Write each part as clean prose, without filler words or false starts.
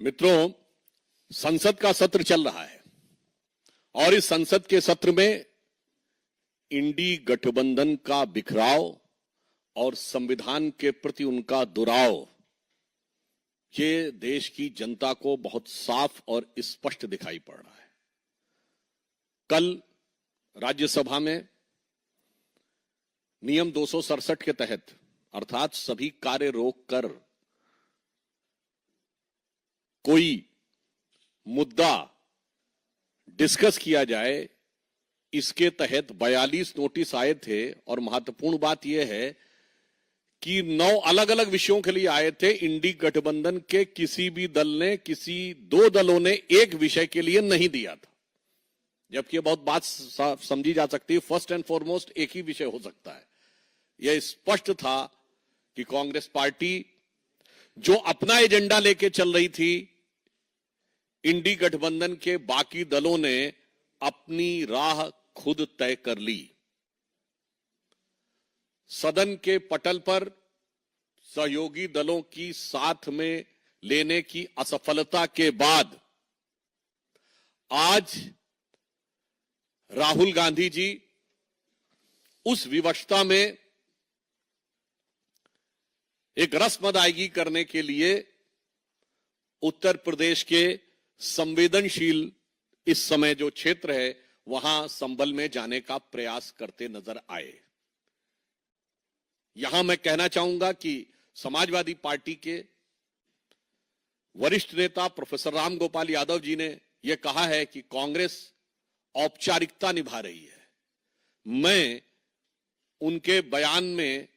मित्रों, संसद का सत्र चल रहा है और इस संसद के सत्र में इंडी गठबंधन का बिखराव और संविधान के प्रति उनका दुराव ये देश की जनता को बहुत साफ और स्पष्ट दिखाई पड़ रहा है। कल राज्यसभा में नियम 267 के तहत अर्थात सभी कार्य रोककर कोई मुद्दा डिस्कस किया जाए, इसके तहत 42 नोटिस आए थे और महत्वपूर्ण बात यह है कि 9 अलग अलग विषयों के लिए आए थे। इंडी गठबंधन के किसी भी दल ने, किसी 2 दलों ने एक विषय के लिए नहीं दिया था, जबकि यह बहुत बात समझी जा सकती है। फर्स्ट एंड फॉरमोस्ट एक ही विषय हो सकता है। यह स्पष्ट था कि कांग्रेस पार्टी जो अपना एजेंडा लेके चल रही थी, इंडी गठबंधन के बाकी दलों ने अपनी राह खुद तय कर ली। सदन के पटल पर सहयोगी दलों की साथ में लेने की असफलता के बाद आज राहुल गांधी जी उस विवशता में एक रस्म अदायगी करने के लिए उत्तर प्रदेश के संवेदनशील इस समय जो क्षेत्र है वहां संभल में जाने का प्रयास करते नजर आए। यहां मैं कहना चाहूंगा कि समाजवादी पार्टी के वरिष्ठ नेता प्रोफेसर राम गोपाल यादव जी ने यह कहा है कि कांग्रेस औपचारिकता निभा रही है। मैं उनके बयान में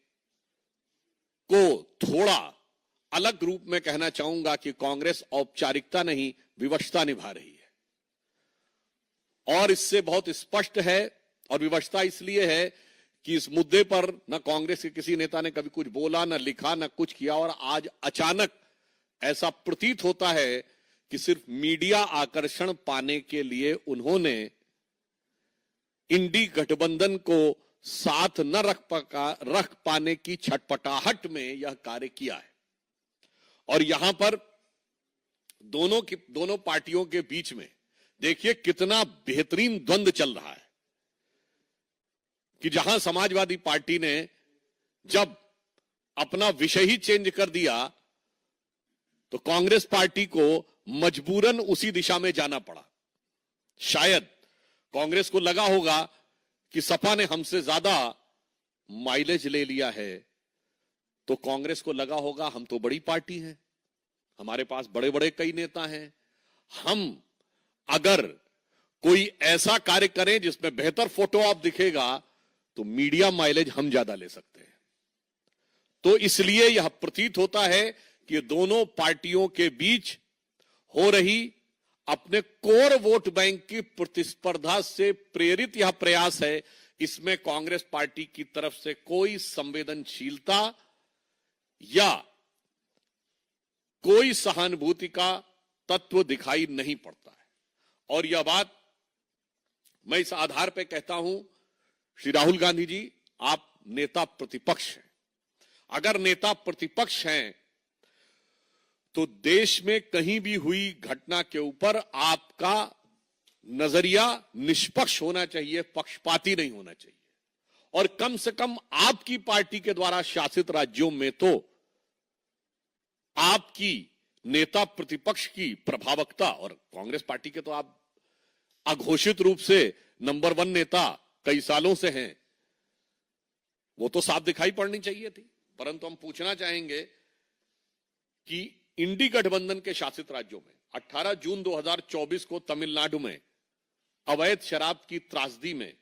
को थोड़ा अलग रूप में कहना चाहूंगा कि कांग्रेस औपचारिकता नहीं, विवशता निभा रही है। और इससे बहुत स्पष्ट है, और विवशता इसलिए है कि इस मुद्दे पर न कांग्रेस के किसी नेता ने कभी कुछ बोला, न लिखा, न कुछ किया, और आज अचानक ऐसा प्रतीत होता है कि सिर्फ मीडिया आकर्षण पाने के लिए उन्होंने इंडी गठबंधन को साथ न रख पाने की छटपटाहट में यह कार्य किया है। और यहां पर दोनों पार्टियों के बीच में देखिए कितना बेहतरीन द्वंद्व चल रहा है कि जहां समाजवादी पार्टी ने जब अपना विषय ही चेंज कर दिया तो कांग्रेस पार्टी को मजबूरन उसी दिशा में जाना पड़ा। शायद कांग्रेस को लगा होगा कि सपा ने हमसे ज्यादा माइलेज ले लिया है, तो कांग्रेस को लगा होगा हम तो बड़ी पार्टी है, हमारे पास बड़े बड़े कई नेता हैं, हम अगर कोई ऐसा कार्य करें जिसमें बेहतर फोटो आप दिखेगा तो मीडिया माइलेज हम ज्यादा ले सकते हैं। तो इसलिए यह प्रतीत होता है कि दोनों पार्टियों के बीच हो रही अपने कोर वोट बैंक की प्रतिस्पर्धा से प्रेरित यह प्रयास है। इसमें कांग्रेस पार्टी की तरफ से कोई संवेदनशीलता या कोई सहानुभूति का तत्व दिखाई नहीं पड़ता है। और यह बात मैं इस आधार पर कहता हूं, श्री राहुल गांधी जी, आप नेता प्रतिपक्ष हैं। अगर नेता प्रतिपक्ष हैं तो देश में कहीं भी हुई घटना के ऊपर आपका नजरिया निष्पक्ष होना चाहिए, पक्षपाती नहीं होना चाहिए। और कम से कम आपकी पार्टी के द्वारा शासित राज्यों में तो आपकी नेता प्रतिपक्ष की प्रभावकता, और कांग्रेस पार्टी के तो आप अघोषित रूप से नंबर 1 नेता कई सालों से हैं, वो तो साफ दिखाई पड़नी चाहिए थी। परंतु हम पूछना चाहेंगे कि इंडी गठबंधन के शासित राज्यों में 18 जून 2024 को तमिलनाडु में अवैध शराब की त्रासदी में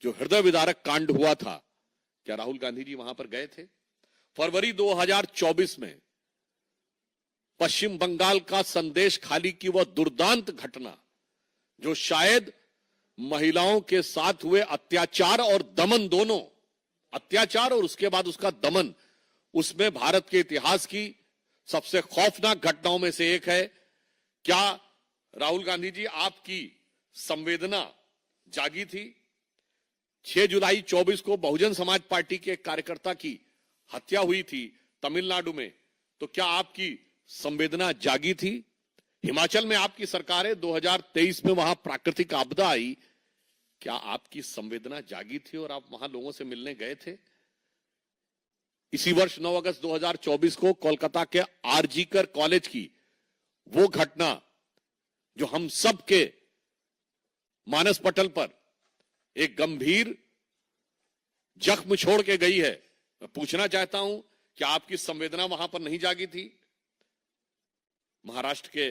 जो हृदय विदारक कांड हुआ था, क्या राहुल गांधी जी वहां पर गए थे? फरवरी 2024 में पश्चिम बंगाल का संदेश खाली की वह दुर्दांत घटना जो शायद महिलाओं के साथ हुए अत्याचार और दमन, दोनों अत्याचार और उसके बाद उसका दमन, उसमें भारत के इतिहास की सबसे खौफनाक घटनाओं में से एक है। क्या राहुल गांधी जी आपकी संवेदना जागी थी? 6 जुलाई 24 को बहुजन समाज पार्टी के एक कार्यकर्ता की हत्या हुई थी तमिलनाडु में, तो क्या आपकी संवेदना जागी थी। हिमाचल में आपकी सरकार है, 2023 में वहां प्राकृतिक आपदा आई, क्या आपकी संवेदना जागी थी और आप वहां लोगों से मिलने गए थे? इसी वर्ष 9 अगस्त 2024 को कोलकाता के आरजीकर कॉलेज की वो घटना जो हम सब के मानस पटल पर एक गंभीर जख्म छोड़ के गई है, मैं पूछना चाहता हूं कि आपकी संवेदना वहां पर नहीं जागी थी? महाराष्ट्र के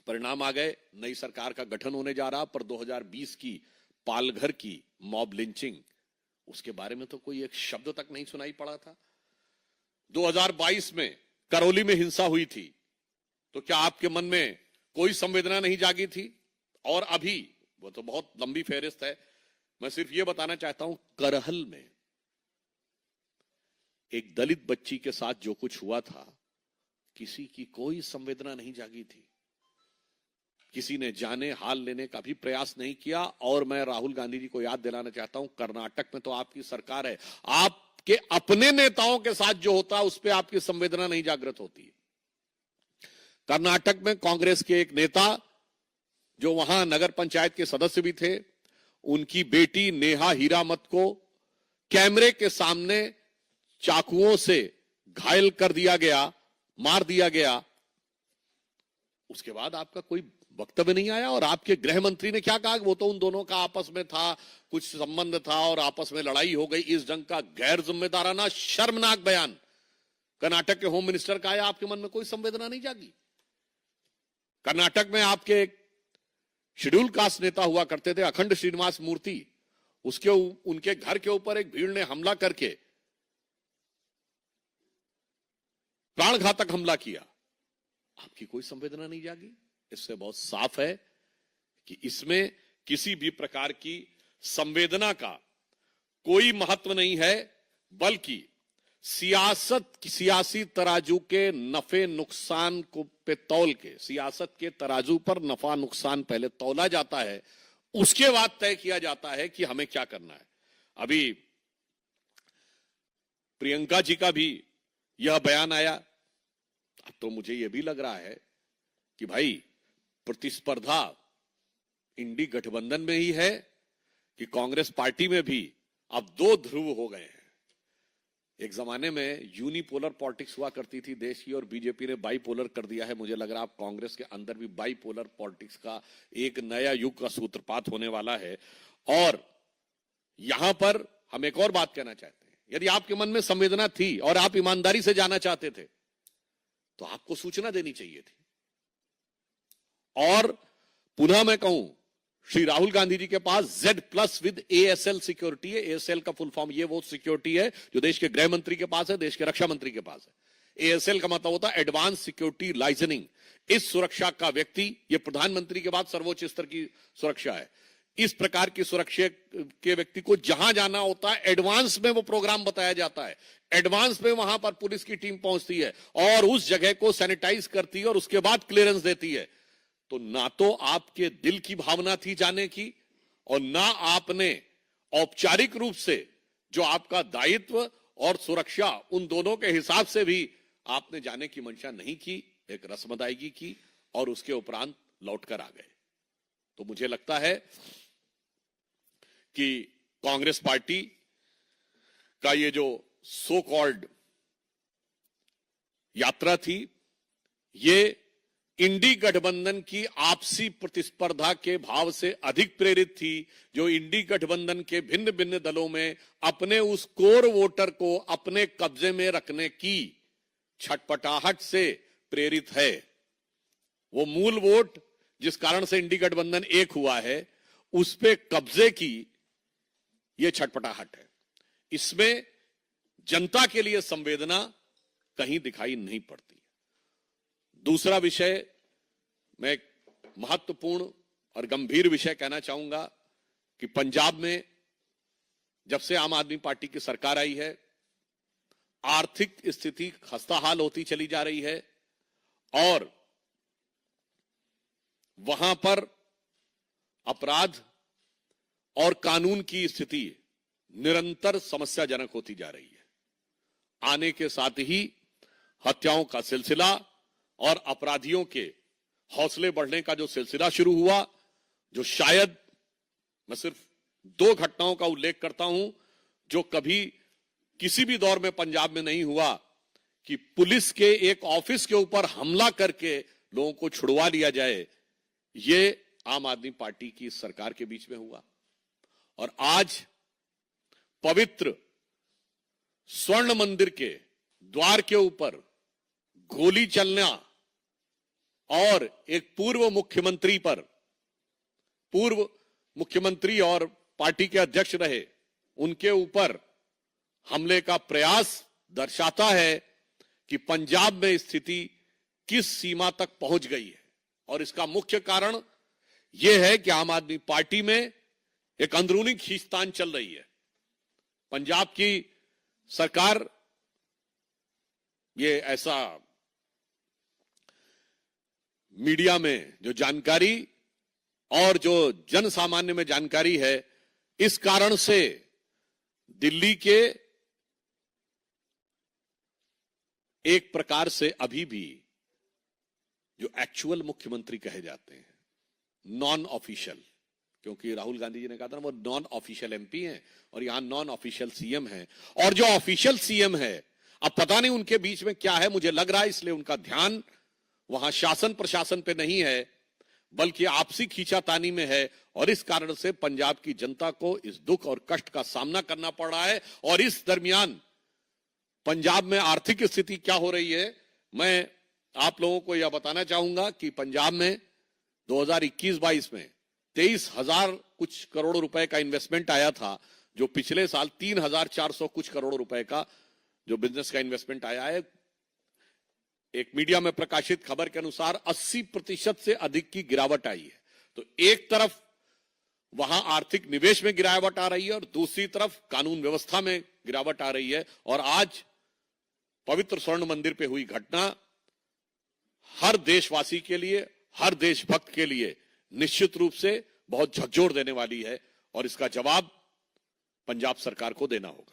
परिणाम आ गए, नई सरकार का गठन होने जा रहा, पर 2020 की पालघर की मॉब लिंचिंग, उसके बारे में तो कोई एक शब्द तक नहीं सुनाई पड़ा था। 2022 में करौली में हिंसा हुई थी, तो क्या आपके मन में कोई संवेदना नहीं जागी थी? और अभी, वो तो बहुत लंबी फेहरिस्त है, मैं सिर्फ ये बताना चाहता हूं, करहल में एक दलित बच्ची के साथ जो कुछ हुआ था, किसी की कोई संवेदना नहीं जागी थी, किसी ने जाने हाल लेने का भी प्रयास नहीं किया। और मैं राहुल गांधी जी को याद दिलाना चाहता हूं, कर्नाटक में तो आपकी सरकार है, आपके अपने नेताओं के साथ जो होता है उस पर आपकी संवेदना नहीं जागृत होती है। कर्नाटक में कांग्रेस के एक नेता जो वहां नगर पंचायत के सदस्य भी थे, उनकी बेटी नेहा हीरामत को कैमरे के सामने चाकुओं से घायल कर दिया गया, मार दिया गया। उसके बाद आपका कोई वक्तव्य नहीं आया। और आपके गृह मंत्री ने क्या कहा? वो तो उन दोनों का आपस में था, कुछ संबंध था और आपस में लड़ाई हो गई। इस ढंग का गैर जिम्मेदाराना शर्मनाक बयान कर्नाटक के होम मिनिस्टर का आया, आपके मन में कोई संवेदना नहीं जागी? कर्नाटक में आपके शेड्यूल कास्ट नेता हुआ करते थे अखंड श्रीनिवास मूर्ति, उसके उनके घर के ऊपर एक भीड़ ने हमला करके प्राणघातक हमला किया, आपकी कोई संवेदना नहीं जागी? इससे बहुत साफ है कि इसमें किसी भी प्रकार की संवेदना का कोई महत्व नहीं है, बल्कि सियासी तराजू के नफे नुकसान को पे तौल के, सियासत के तराजू पर नफा नुकसान पहले तौला जाता है, उसके बाद तय किया जाता है कि हमें क्या करना है। अभी प्रियंका जी का भी यह बयान आया, अब तो मुझे यह भी लग रहा है कि भाई प्रतिस्पर्धा इंडी गठबंधन में ही है कि कांग्रेस पार्टी में भी अब दो ध्रुव हो गए हैं। एक जमाने में यूनिपोलर पॉलिटिक्स हुआ करती थी देश की, और बीजेपी ने बाईपोलर कर दिया है। मुझे लग रहा है अब कांग्रेस के अंदर भी बाईपोलर पॉलिटिक्स का एक नया युग का सूत्रपात होने वाला है। और यहां पर हम एक और बात कहना चाहते हैं, यदि आपके मन में संवेदना थी और आप ईमानदारी से जाना चाहते थे, तो आपको सूचना देनी चाहिए थी। और पुनः मैं कहूं, श्री राहुल गांधी जी के पास Z+ विद ASL सिक्योरिटी है। ASL का फुल फॉर्म ये वो सिक्योरिटी है जो देश के गृह मंत्री के पास है, देश के रक्षा मंत्री के पास है। ASL का मतलब होता है एडवांस सिक्योरिटी लाइजनिंग। इस सुरक्षा का व्यक्ति, ये प्रधानमंत्री के बाद सर्वोच्च स्तर की सुरक्षा है। इस प्रकार की सुरक्षा के व्यक्ति को जहां जाना होता है, एडवांस में वो प्रोग्राम बताया जाता है, एडवांस में वहां पर पुलिस की टीम पहुंचती है और उस जगह को सैनिटाइज करती है और उसके बाद क्लियरेंस देती है। तो ना तो आपके दिल की भावना थी जाने की, और ना आपने औपचारिक रूप से जो आपका दायित्व और सुरक्षा, उन दोनों के हिसाब से भी आपने जाने की मंशा नहीं की, एक रस्म अदायगी की और उसके उपरांत लौटकर आ गए। तो मुझे लगता है कि कांग्रेस पार्टी का ये जो सो कॉल्ड यात्रा थी, ये इंडी गठबंधन की आपसी प्रतिस्पर्धा के भाव से अधिक प्रेरित थी, जो इंडी गठबंधन के भिन्न भिन्न दलों में अपने उस कोर वोटर को अपने कब्जे में रखने की छटपटाहट से प्रेरित है। वो मूल वोट जिस कारण से इंडी गठबंधन एक हुआ है, उस पे कब्जे की ये छटपटाहट है। इसमें जनता के लिए संवेदना कहीं दिखाई नहीं पड़ती। दूसरा विषय, मैं एक महत्वपूर्ण और गंभीर विषय कहना चाहूंगा कि पंजाब में जब से आम आदमी पार्टी की सरकार आई है, आर्थिक स्थिति खस्ताहाल होती चली जा रही है और वहां पर अपराध और कानून की स्थिति निरंतर समस्याजनक होती जा रही है। आने के साथ ही हत्याओं का सिलसिला और अपराधियों के हौसले बढ़ने का जो सिलसिला शुरू हुआ, जो शायद मैं सिर्फ 2 घटनाओं का उल्लेख करता हूं जो कभी किसी भी दौर में पंजाब में नहीं हुआ, कि पुलिस के एक ऑफिस के ऊपर हमला करके लोगों को छुड़वा लिया जाए, ये आम आदमी पार्टी की सरकार के बीच में हुआ। और आज पवित्र स्वर्ण मंदिर के द्वार के ऊपर गोली चलना और एक पूर्व मुख्यमंत्री और पार्टी के अध्यक्ष रहे, उनके ऊपर हमले का प्रयास दर्शाता है कि पंजाब में स्थिति किस सीमा तक पहुंच गई है। और इसका मुख्य कारण यह है कि आम आदमी पार्टी में एक अंदरूनी खींचतान चल रही है। पंजाब की सरकार ये ऐसा मीडिया में जो जानकारी और जो जन सामान्य में जानकारी है, इस कारण से दिल्ली के एक प्रकार से अभी भी जो एक्चुअल मुख्यमंत्री कहे जाते हैं, नॉन ऑफिशियल, क्योंकि राहुल गांधी जी ने कहा था वो नॉन ऑफिशियल एमपी हैं और यहां नॉन ऑफिशियल सीएम है। और जो ऑफिशियल सीएम है, अब पता नहीं उनके बीच में क्या है, मुझे लग रहा है इसलिए उनका ध्यान वहां शासन प्रशासन पे नहीं है, बल्कि आपसी खींचातानी में है। और इस कारण से पंजाब की जनता को इस दुख और कष्ट का सामना करना पड़ रहा है। और इस दरमियान पंजाब में आर्थिक स्थिति क्या हो रही है, मैं आप लोगों को यह बताना चाहूंगा कि पंजाब में 2021-22 में 23,000 कुछ करोड़ रुपए का इन्वेस्टमेंट आया था, जो पिछले साल 3,400 कुछ करोड़ रुपए का जो बिजनेस का इन्वेस्टमेंट आया है। एक मीडिया में प्रकाशित खबर के अनुसार 80% से अधिक की गिरावट आई है। तो एक तरफ वहां आर्थिक निवेश में गिरावट आ रही है और दूसरी तरफ कानून व्यवस्था में गिरावट आ रही है। और आज पवित्र स्वर्ण मंदिर पे हुई घटना हर देशवासी के लिए, हर देशभक्त के लिए निश्चित रूप से बहुत झकझोर देने वाली है और इसका जवाब पंजाब सरकार को देना होगा।